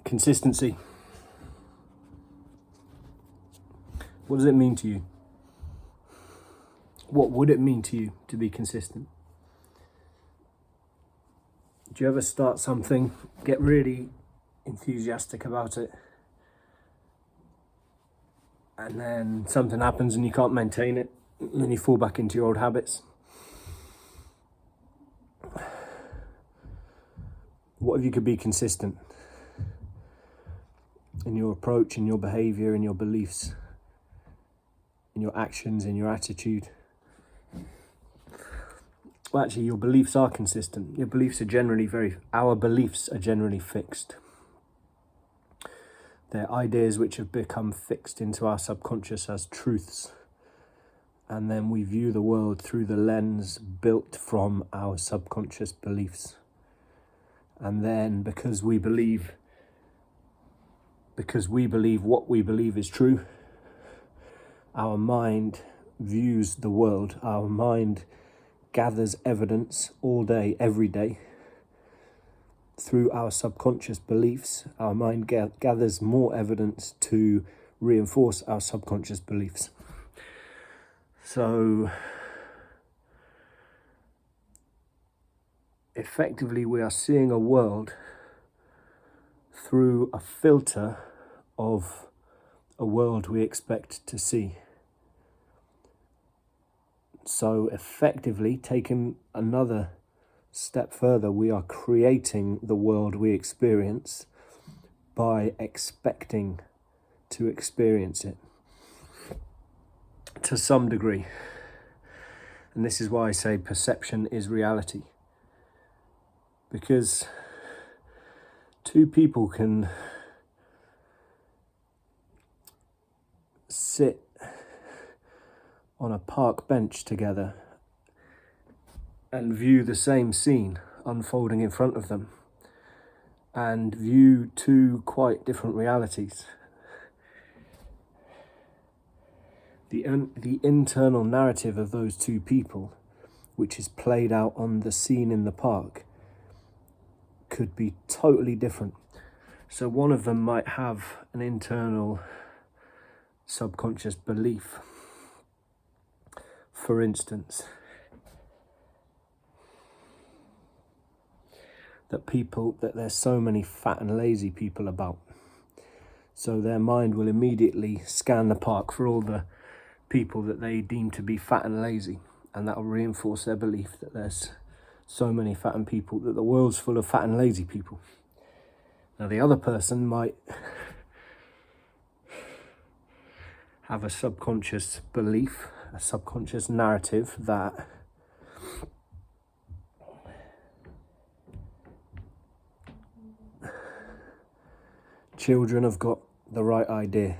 Consistency. What does it mean to you? What would it mean to you to be consistent? Do you ever start something, get really enthusiastic about it, and then something happens and you can't maintain it, and then you fall back into your old habits? What if you could be consistent in your approach, in your behavior, in your beliefs, in your actions, in your attitude? Well, actually, your beliefs are consistent. Your beliefs are generally our beliefs are generally fixed. They're ideas which have become fixed into our subconscious as truths. And then we view the world through the lens built from our subconscious beliefs. And then because we believe what we believe is true, our mind views the world. Our mind gathers evidence all day, every day. Through our subconscious beliefs, our mind gathers more evidence to reinforce our subconscious beliefs. So, effectively, we are seeing a world through a filter of a world we expect to see. So, effectively, taking another step further, we are creating the world we experience by expecting to experience it to some degree. And this is why I say perception is reality. Because two people can sit on a park bench together and view the same scene unfolding in front of them, and view two quite different realities. The internal narrative of those two people, which is played out on the scene in the park, could be totally different. So one of them might have an internal subconscious belief. For instance, that there's so many fat and lazy people about. So their mind will immediately scan the park for all the people that they deem to be fat and lazy, and that will reinforce their belief that there's so many fat and people, that the world's full of fat and lazy people. Now the other person might have a subconscious belief, a subconscious narrative that children have got the right idea.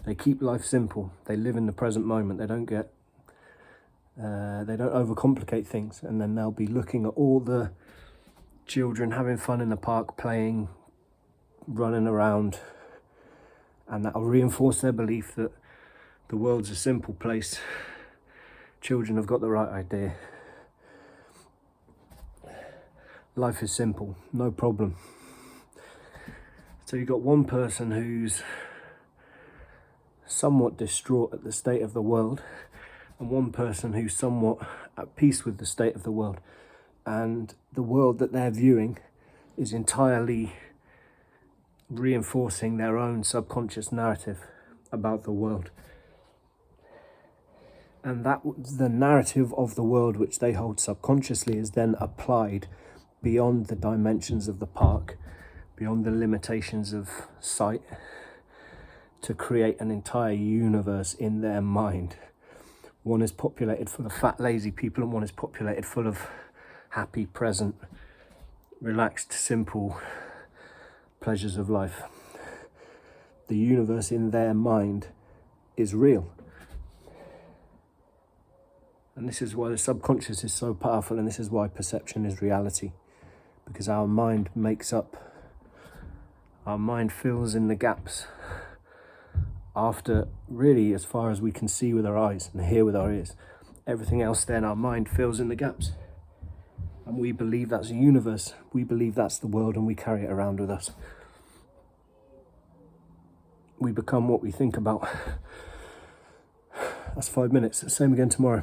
They keep life simple. They live in the present moment. They don't overcomplicate things. And then they'll be looking at all the children having fun in the park, playing, running around, and that'll reinforce their belief that the world's a simple place. Children have got the right idea. Life is simple, no problem. So you've got one person who's somewhat distraught at the state of the world, and one person who's somewhat at peace with the state of the world. And the world that they're viewing is entirely reinforcing their own subconscious narrative about the world. And that the narrative of the world which they hold subconsciously is then applied beyond the dimensions of the park, beyond the limitations of sight, to create an entire universe in their mind. One is populated full of fat, lazy people, and one is populated full of happy, present, relaxed, simple pleasures of life. The universe in their mind is real. And this is why the subconscious is so powerful, and this is why perception is reality. Because our mind fills in the gaps after, really, as far as we can see with our eyes and hear with our ears. Everything else then, our mind fills in the gaps. And we believe that's the universe. We believe that's the world, and we carry it around with us. we become what we think about. That's 5 minutes. Same again tomorrow.